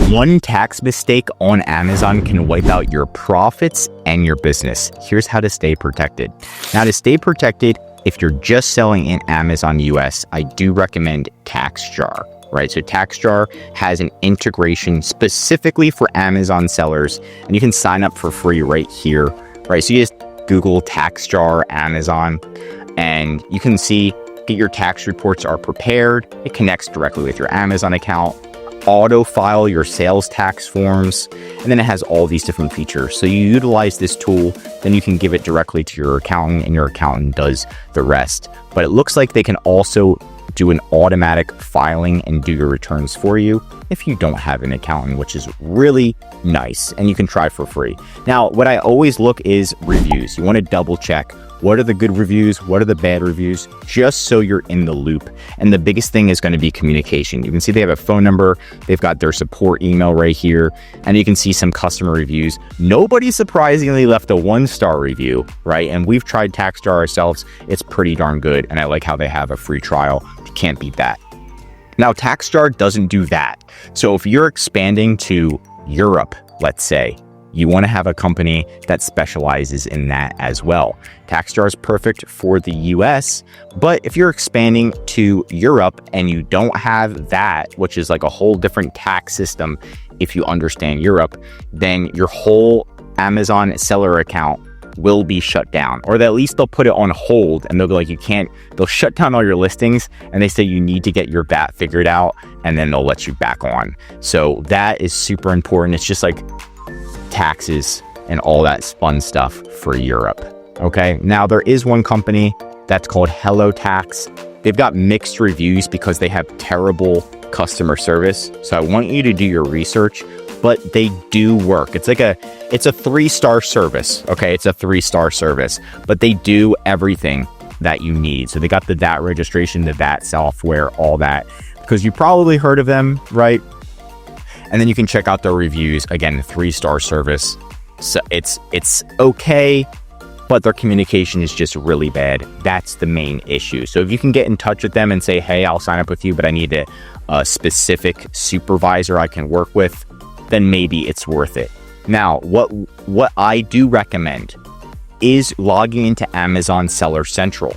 One tax mistake on Amazon can wipe out your profits and your business. Here's how to stay protected. Now, to stay protected, if you're just selling in Amazon US, I do recommend TaxJar, right? So TaxJar has an integration specifically for Amazon sellers, and you can sign up for free right here, right? So you just Google TaxJar Amazon, and you can see your tax reports are prepared. It connects directly with your Amazon account. Auto file your sales tax forms, and then it has all these different features. So you utilize this tool, then you can give it directly to your accountant, and your accountant does the rest. But it looks like they can also do an automatic filing and do your returns for you if you don't have an accountant, which is really nice, and you can try for free. Now, what I always look is reviews. You want to double check. What are the good reviews? What are the bad reviews? Just so you're in the loop. And the biggest thing is going to be communication. You can see they have a phone number. They've got their support email right here. And you can see some customer reviews. Nobody surprisingly left a 1-star review, right? And we've tried TaxJar ourselves. It's pretty darn good. And I like how they have a free trial. You can't beat that. Now, TaxJar doesn't do that. So if you're expanding to Europe, let's say, you want to have a company that specializes in that as well. TaxJar is perfect for the US, but if you're expanding to Europe and you don't have that, which is like a whole different tax system, if you understand Europe, then your whole Amazon seller account will be shut down, or at least they'll put it on hold, and they'll be like, they'll shut down all your listings, and they say you need to get your VAT figured out, and then they'll let you back on. So that is super important. It's just like taxes and all that fun stuff for Europe. Okay, now there is one company that's called HelloTax. They've got mixed reviews because they have terrible customer service. So I want you to do your research, but they do work. It's a 3-star service. Okay, it's a 3-star service, but they do everything that you need. So they got the VAT registration, the VAT software, all that, because you probably heard of them, right? And then you can check out their reviews. Again, 3-star service. So it's okay, but their communication is just really bad. That's the main issue. So if you can get in touch with them and say, hey, I'll sign up with you, but I need a specific supervisor I can work with, then maybe it's worth it. Now, what I do recommend is logging into Amazon Seller Central.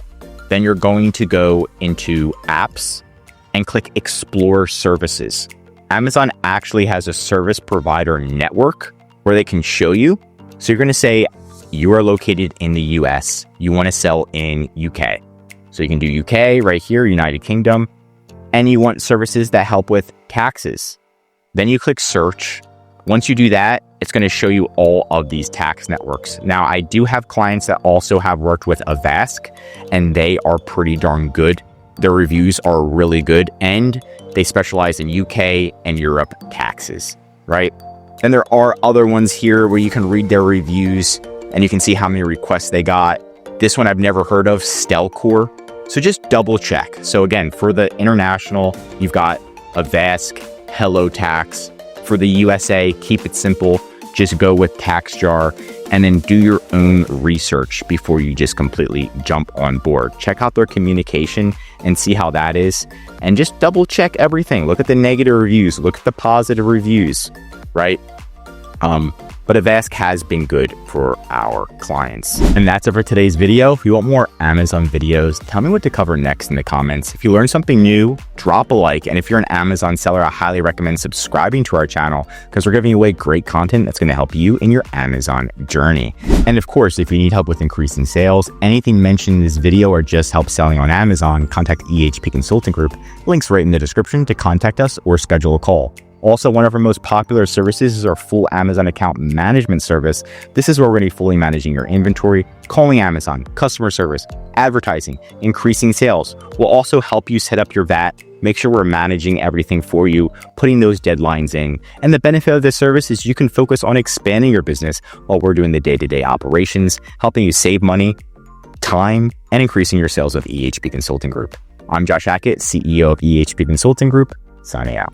Then you're going to go into apps and click Explore Services. Amazon actually has a service provider network where they can show you. So you're going to say you are located in the US. You want to sell in UK. So you can do UK right here, United Kingdom, and you want services that help with taxes. Then you click search. Once you do that, it's going to show you all of these tax networks. Now, I do have clients that also have worked with Avask, and they are pretty darn good. Their reviews are really good, and they specialize in UK and Europe taxes, right? And there are other ones here where you can read their reviews and you can see how many requests they got. This one I've never heard of, Stelcor. So just double check. So again, for the international, you've got Avask, HelloTax. For the USA, keep it simple. Just go with TaxJar, and then do your own research before you just completely jump on board. Check out their communication and see how that is, and just double check everything. Look at the negative reviews, look at the positive reviews, right? But Avask has been good for our clients. And that's it for today's video. If you want more Amazon videos, tell me what to cover next in the comments. If you learned something new, drop a like. And if you're an Amazon seller, I highly recommend subscribing to our channel, because we're giving away great content that's going to help you in your Amazon journey. And of course, if you need help with increasing sales, anything mentioned in this video, or just help selling on Amazon, contact EHP Consulting Group. Links right in the description to contact us or schedule a call. Also, one of our most popular services is our full Amazon account management service. This is where we're going to be fully managing your inventory, calling Amazon, customer service, advertising, increasing sales. We'll also help you set up your VAT, make sure we're managing everything for you, putting those deadlines in. And the benefit of this service is you can focus on expanding your business while we're doing the day-to-day operations, helping you save money, time, and increasing your sales with EHP Consulting Group. I'm Josh Hackett, CEO of EHP Consulting Group, signing out.